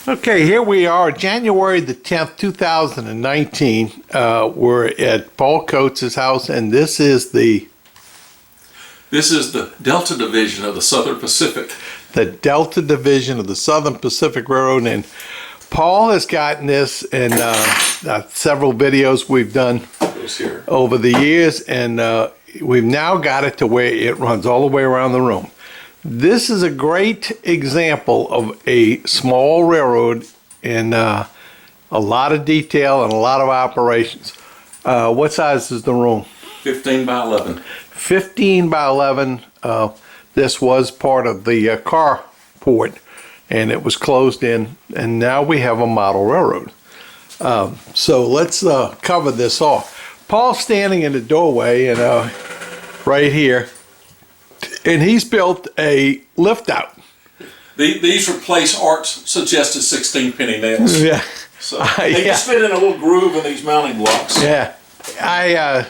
Okay, here we are, January the 10th, 2019. We're at Paul Coates' house, and this is the Delta Division of the Southern Pacific. The Delta Division of the Southern Pacific Railroad, and Paul has gotten this in several videos we've done over the years, and we've now got it to where it runs all the way around the room. This is a great example of a small railroad in a lot of detail and a lot of operations. What size is the room? 15 by 11. 15 by 11. This was part of the carport, and it was closed in, and now we have a model railroad. So let's cover this off. Paul's standing in the doorway, and right here, and he's built a lift out. These replace Art's suggested 16 penny nails. Yeah. So they just fit in a little groove in these mounting blocks. Yeah. I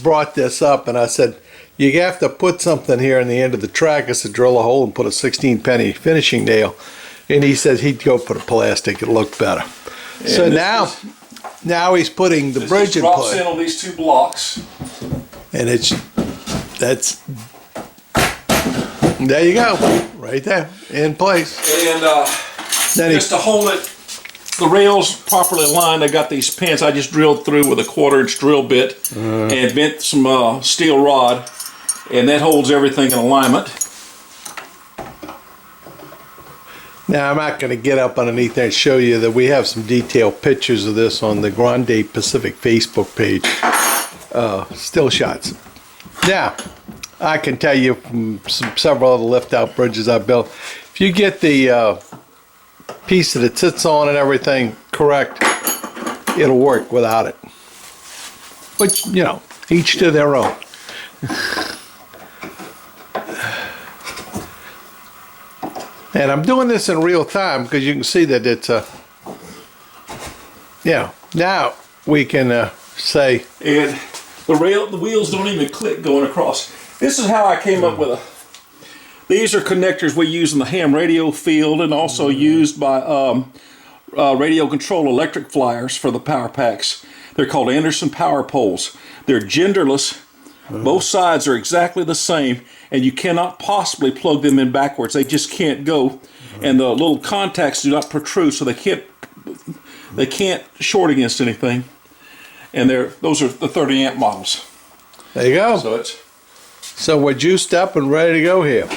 brought this up and I said, you have to put something here in the end of the track. I said, drill a hole and put a 16 penny finishing nail. And he said he'd go put a plastic. It looked better. And so now he's putting the bridge in place. Drops in on these two blocks. And there you go, right there, in place. And just to hold it, the rails properly aligned, I got these pins I just drilled through with a 1/4-inch drill bit and bent some steel rod, and that holds everything in alignment. Now, I'm not going to get up underneath there and show you that we have some detailed pictures of this on the Grande Pacific Facebook page. Still shots. Now, I can tell you from several other lift-out bridges I built, if you get the piece that it sits on and everything correct, it'll work without it. But, you know, each to their own. And I'm doing this in real time because you can see that it's now we can say. And the wheels don't even click going across. This is how I came up with these are connectors we use in the ham radio field and also used by radio control electric flyers for the power packs. They're called Anderson power poles. They're genderless. Both sides are exactly the same, and you cannot possibly plug them in backwards. They just can't go. And the little contacts do not protrude, so they can't short against anything. And those are the 30 amp models. There you go. So we're juiced up and ready to go here.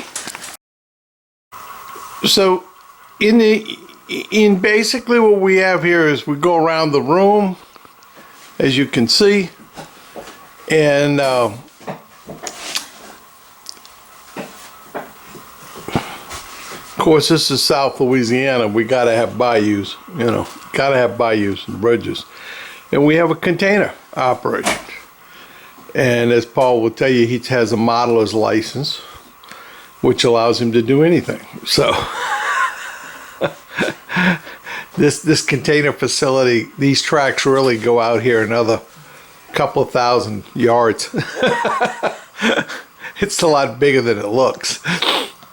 So in basically what we have here is we go around the room, as you can see, and of course this is South Louisiana. We got to have bayous, got to have bayous and bridges, and we have a container operation. And as Paul will tell you, he has a modeler's license, which allows him to do anything. So this container facility, these tracks really go out here another couple of 1,000 yards. It's a lot bigger than it looks.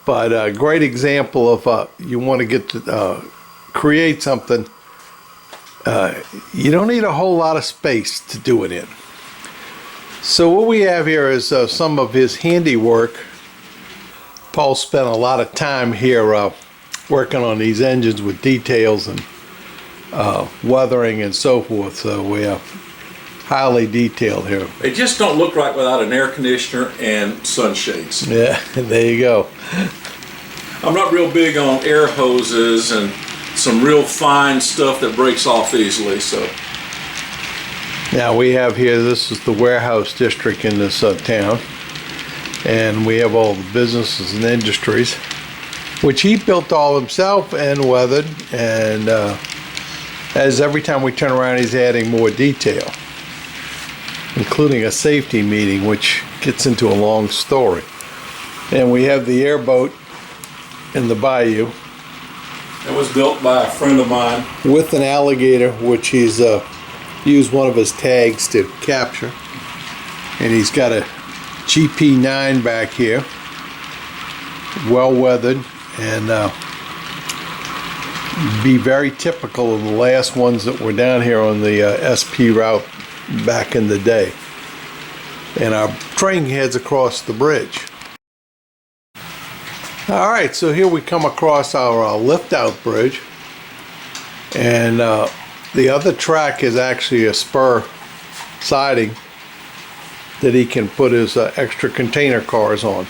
But a great example of you want to get to create something. You don't need a whole lot of space to do it in. So what we have here is some of his handiwork. Paul spent a lot of time here working on these engines with details and weathering and so forth. So we are highly detailed here. They just don't look right without an air conditioner and sunshades. Yeah, there you go. I'm not real big on air hoses and some real fine stuff that breaks off easily. So. Now we have here, this is the warehouse district in this town, and we have all the businesses and industries, which he built all himself and weathered, and as every time we turn around he's adding more detail, including a safety meeting, which gets into a long story. And we have the airboat in the bayou. It was built by a friend of mine. With an alligator, which he's used one of his tags to capture. And he's got a GP9 back here, well weathered, and be very typical of the last ones that were down here on the SP route back in the day. And our train heads across the bridge. All right, so here we come across our lift-out bridge. And the other track is actually a spur siding that he can put his extra container cars on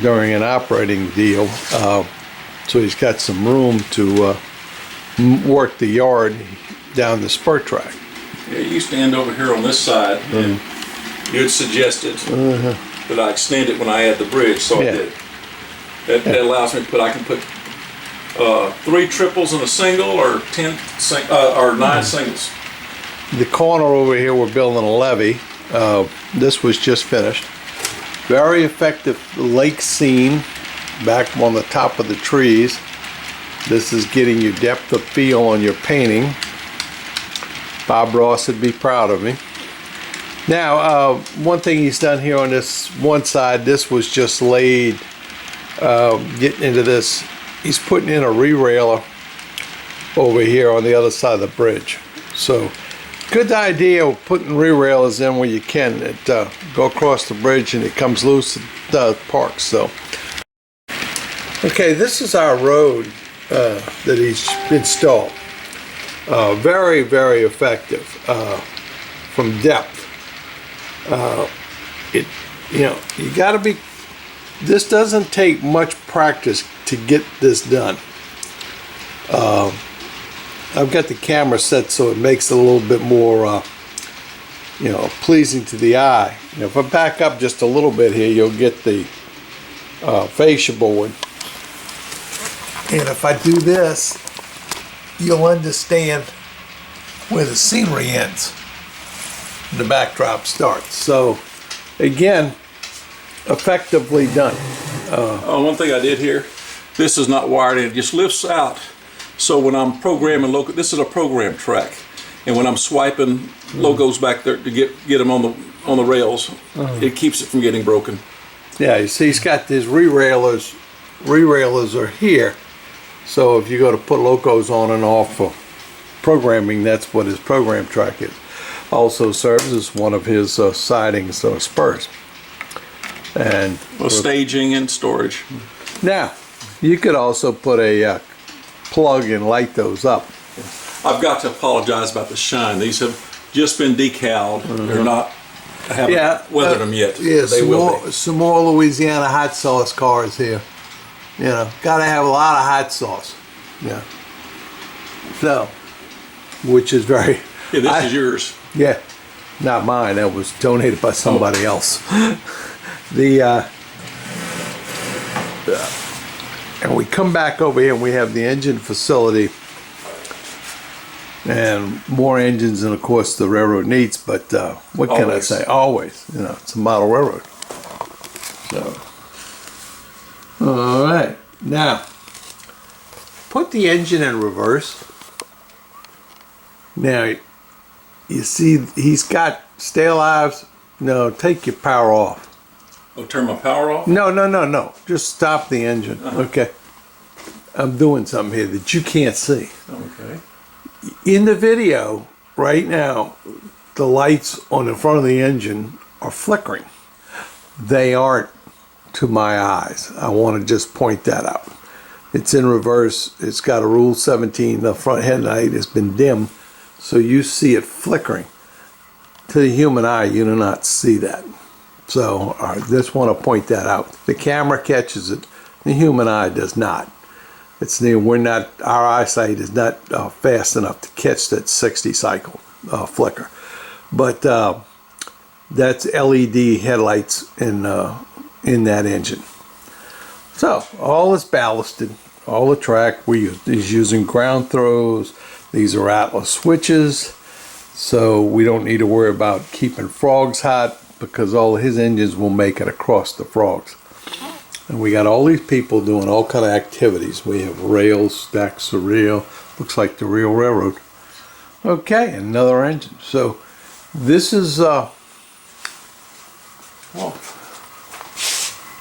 during an operating deal. So he's got some room to work the yard down the spur track. Yeah, it used to end over here on this side, and you had suggested that I extend it when I add the bridge, so I did. That allows me to put, I can put 3 triples in a single, or 9 singles. The corner over here, we're building a levee. This was just finished. Very effective lake scene back on the top of the trees. This is getting you depth of field on your painting. Bob Ross would be proud of me. Now, one thing he's done here on this one side, this was just laid, getting into this, he's putting in a re-railer over here on the other side of the bridge. So, good idea of putting re-railers in where you can. It go across the bridge and it comes loose at parks. So, okay, this is our road that he's installed. Very, very effective from depth. You got to be. This doesn't take much practice to get this done. I've got the camera set so it makes it a little bit more, pleasing to the eye. If I back up just a little bit here, you'll get the fascia board. And if I do this, you'll understand where the scenery ends, the backdrop starts. So, again, effectively done. One thing I did here, this is not wired in, it just lifts out. So when I'm programming local, this is a program track, and when I'm swiping logos back there to get them on the rails, it keeps it from getting broken. Yeah, you see, he's got these re-railers. Re-railers are here, so if you go to put locos on and off for programming, that's what his program track is. Also serves as one of his sidings, spurs. And staging and storage. Now, you could also put a plug and light those up. I've got to apologize about the shine. These have just been decaled. They're not. I haven't weathered them yet. Yeah, They some more Louisiana hot sauce cars here. Gotta have a lot of hot sauce. Yeah. So, which is very. Yeah, this is yours. Yeah, not mine. That was donated by somebody else. And we come back over here and we have the engine facility and more engines than of course the railroad needs, but what can I say? Always, it's a model railroad. So, all right, now put the engine in reverse. Now you see he's got stay alive. No, take your power off. Oh, turn my power off? No. Just stop the engine. Okay. I'm doing something here that you can't see. Okay. In the video, right now, the lights on the front of the engine are flickering. They aren't to my eyes. I want to just point that out. It's in reverse. It's got a Rule 17. The front headlight has been dim, so you see it flickering. To the human eye, you do not see that. So I just want to point that out. The camera catches it. The human eye does not. Our eyesight is not fast enough to catch that 60 cycle flicker. But that's LED headlights in that engine. So all is ballasted. All the track is using ground throws. These are Atlas switches. So we don't need to worry about keeping frogs hot, because all of his engines will make it across the frogs. And we got all these people doing all kind of activities. We have rails, stacks of rail. Looks like the real railroad. Okay, another engine. So this is now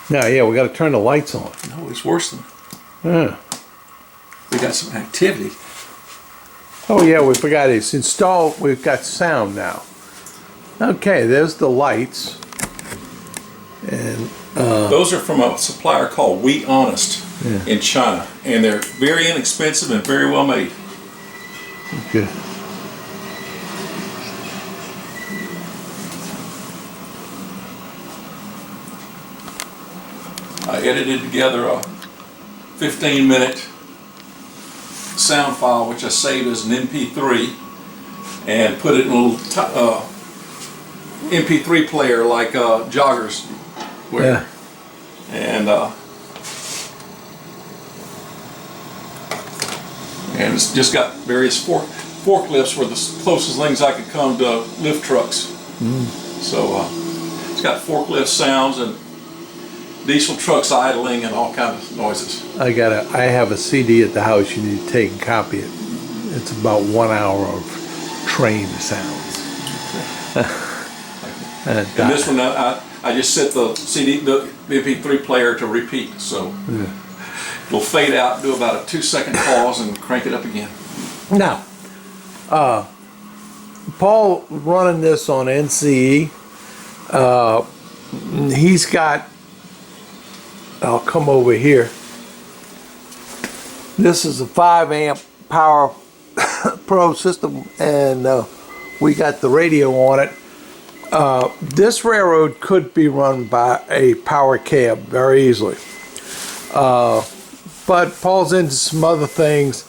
yeah, we got to turn the lights on. No, it's worse than. Yeah. we got some activity. Oh yeah, we forgot it's installed. We've got sound now. Okay, there's the lights. And those are from a supplier called We Honest in China, and they're very inexpensive and very well made. okay. I edited together a 15-minute sound file, which I saved as an MP3, and put it in a little MP3 player like joggers wear. And it's just got various forklifts were the closest things I could come to lift trucks. So it's got forklift sounds and diesel trucks idling and all kinds of noises. I have a CD at the house. You need to take and copy it. It's about 1 hour of train sounds. And this one, I just set the the MP3 player to repeat, so it'll fade out, do about a 2-second pause, and crank it up again. Now, Paul running this on NCE. He's got. I'll come over here. This is a 5 amp Power Pro system, and we got the radio on it. This railroad could be run by a power cab very easily. But Paul's into some other things,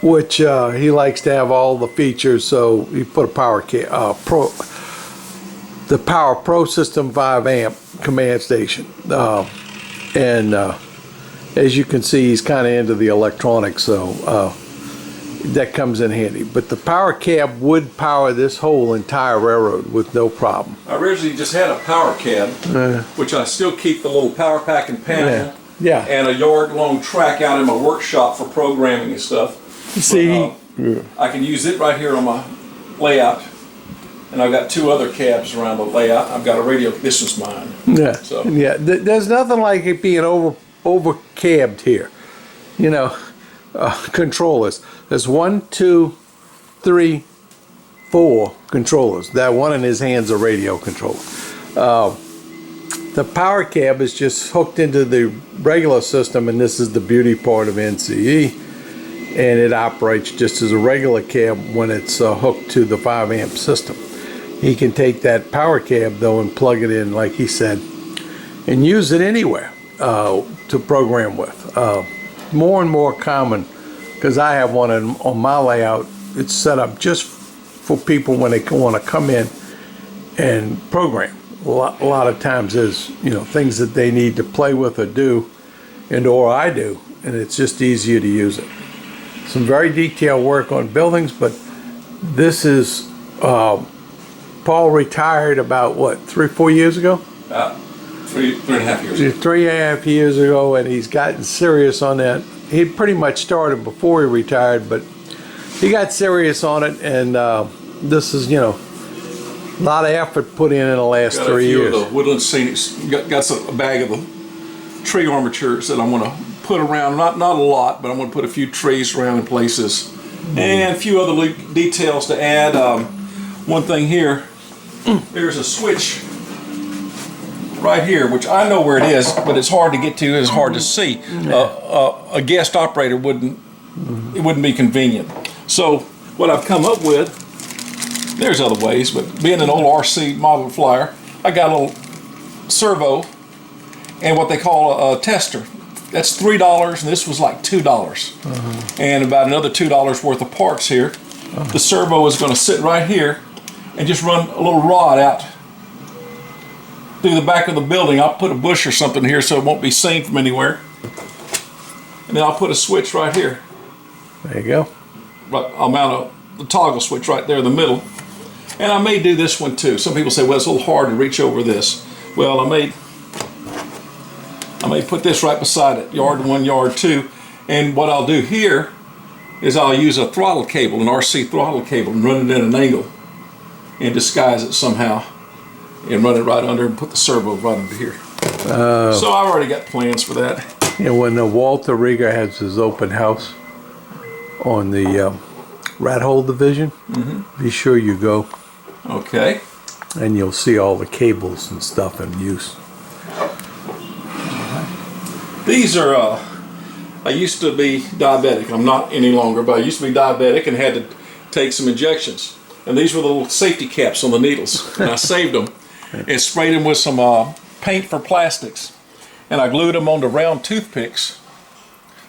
which he likes to have all the features, so he put a power cab, the Power Pro System 5 amp command station. And as you can see, he's kind of into the electronics, so that comes in handy. But the power cab would power this whole entire railroad with no problem. I originally just had a power cab, which I still keep the little power pack and panel, and a yard-long track out in my workshop for programming and stuff. See, I can use it right here on my layout. And I've got 2 other cabs around the layout. I've got a radio. This is mine. So there's nothing like it being over cabbed here. You know, controllers. There's 1, 2, 3, 4 controllers. That one in his hand's a radio controller. The power cab is just hooked into the regular system, and this is the beauty part of NCE. And it operates just as a regular cab when it's hooked to the 5 amp system. He can take that power cab though and plug it in, like he said, and use it anywhere to program with. More and more common, because I have one on my layout. It's set up just for people when they want to come in and program. A lot of times there's things that they need to play with or do, or I do, and it's just easier to use it. Some very detailed work on buildings, but this is. Paul retired about, what, 3 or 4 years ago? About 3.5 years ago. 3.5 years ago, and he's gotten serious on that. He pretty much started before he retired, but he got serious on it, and this is, a lot of effort put in the last 3 years. Got a few of the woodland scenics. Got a bag of the tree armatures that I want to put around. Not a lot, but I'm going to put a few trees around in places. And a few other details to add. One thing here. There's a switch right here, which I know where it is, but it's hard to get to. It's hard to see. A guest operator wouldn't be convenient. So what I've come up with, there's other ways, but being an old RC model flyer, I got a little servo and what they call a tester. That's $3, and this was like $2, and about another $2 worth of parts here. The servo is going to sit right here and just run a little rod out through the back of the building. I'll put a bush or something here so it won't be seen from anywhere. And then I'll put a switch right here. There you go. But I'll mount the toggle switch right there in the middle. And I may do this one too. Some people say, well, it's a little hard to reach over this. Well, I may put this right beside it, yard 1, yard 2. And what I'll do here is I'll use a throttle cable, an RC throttle cable, and run it at an angle and disguise it somehow and run it right under and put the servo right under here. So I've already got plans for that. And when Walter Rieger has his open house on the rat hole division, be sure you go. Okay. And you'll see all the cables and stuff in use. These are, I used to be diabetic. I'm not any longer, but I used to be diabetic and had to take some injections. And these were the little safety caps on the needles. And I saved them and sprayed them with some paint for plastics. And I glued them onto round toothpicks.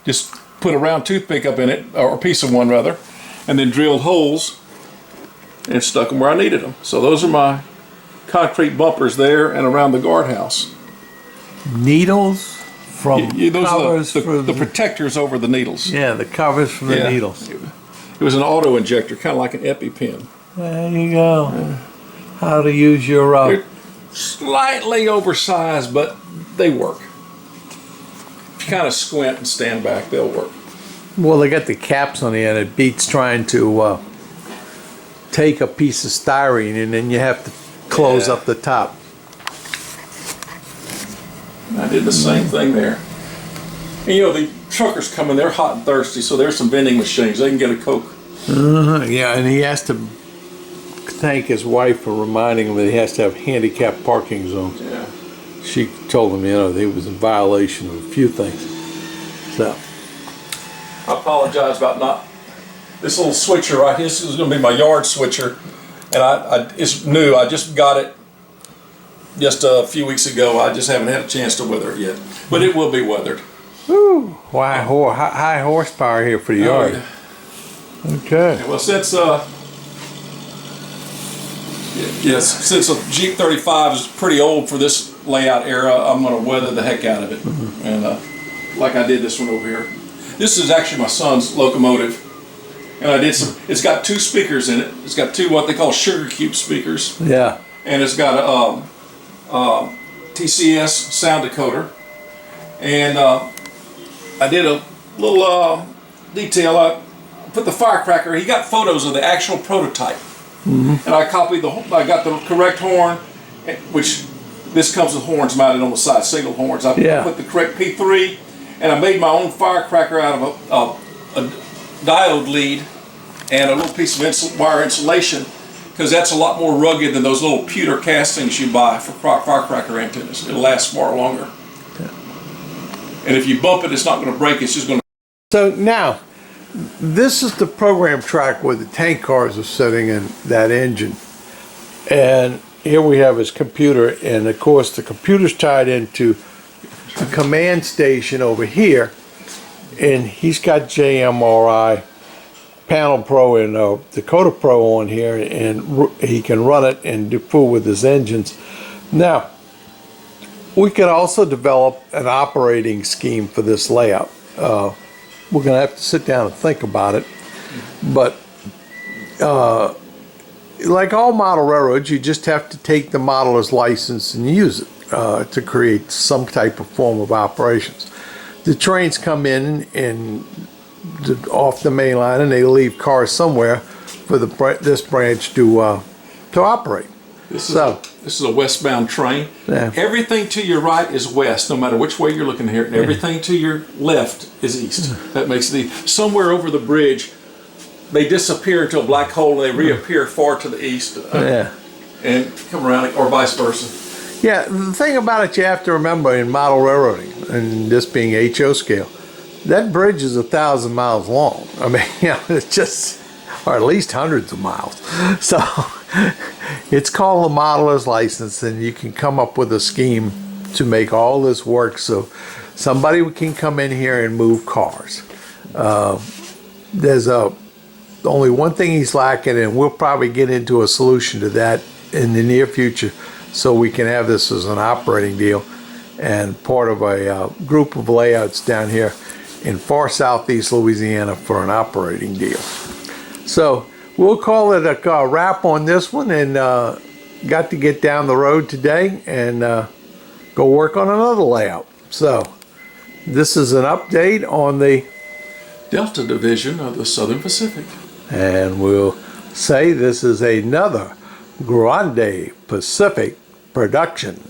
Just put a round toothpick up in it, or a piece of one rather, and then drilled holes and stuck them where I needed them. So those are my concrete bumpers there and around the guardhouse. Needles from Those covers are the protectors over the needles. Yeah, the covers from the needles. It was an auto injector, kind of like an EpiPen. There you go. How to use your They're slightly oversized, but they work. If you kind of squint and stand back, they'll work. Well, they got the caps on the end. It beats trying to take a piece of styrene and then you have to close up the top. I did the same thing there. And you know, the truckers come in, they're hot and thirsty, so there's some vending machines. They can get a Coke. Yeah, and he has to thank his wife for reminding him that he has to have handicapped parking zones. Yeah. She told him, you know, he was in violation of a few things. So. I apologize about not. This little switcher right here, this is going to be my yard switcher. And it's new. I just got it just a few weeks ago. I just haven't had a chance to weather it yet. But it will be weathered. Woo! High horsepower here for the yard. Yeah. Okay. Well, since since a Jeep 35 is pretty old for this layout era, I'm going to weather the heck out of it. And like I did this one over here. This is actually my son's locomotive. And I did some, it's got 2 speakers in it. It's got 2 what they call sugar cube speakers. Yeah. And it's got a TCS sound decoder. And I did a little detail. I put the firecracker, he got photos of the actual prototype. And I copied I got the correct horn, which this comes with horns mounted on the side, single horns. I put the correct P3, and I made my own firecracker out of a diode lead and a little piece of wire insulation, because that's a lot more rugged than those little pewter castings you buy for firecracker antennas. It'll last far longer. Yeah. And if you bump it, it's not going to break, it's just going to... So now, this is the program track where the tank cars are sitting in that engine. And here we have his computer, and of course the computer's tied into the command station over here, and he's got JMRI Panel Pro and Dakota Pro on here, and he can run it and fool with his engines. Now, we could also develop an operating scheme for this layout. We're going to have to sit down and think about it, but like all model railroads, you just have to take the modeler's license and use it to create some type of form of operations. The trains come in and off the main line, and they leave cars somewhere for this branch to operate. This is a westbound train. Yeah. Everything to your right is west, no matter which way you're looking here, and everything to your left is east. That makes it somewhere over the bridge. They disappear into a black hole, and they reappear far to the east. And come around, or vice versa. Yeah, the thing about it you have to remember in model railroading, and this being HO scale, that bridge is 1,000 miles long. I mean, you know, it's just, or at least hundreds of miles. So it's called a modeler's license, and you can come up with a scheme to make all this work so somebody can come in here and move cars. There's only one thing he's lacking, and we'll probably get into a solution to that in the near future, so we can have this as an operating deal and part of a group of layouts down here in far southeast Louisiana for an operating deal. So we'll call it a wrap on this one, and got to get down the road today and go work on another layout. So this is an update on the Delta Division of the Southern Pacific. And we'll say this is another Grande Pacific production.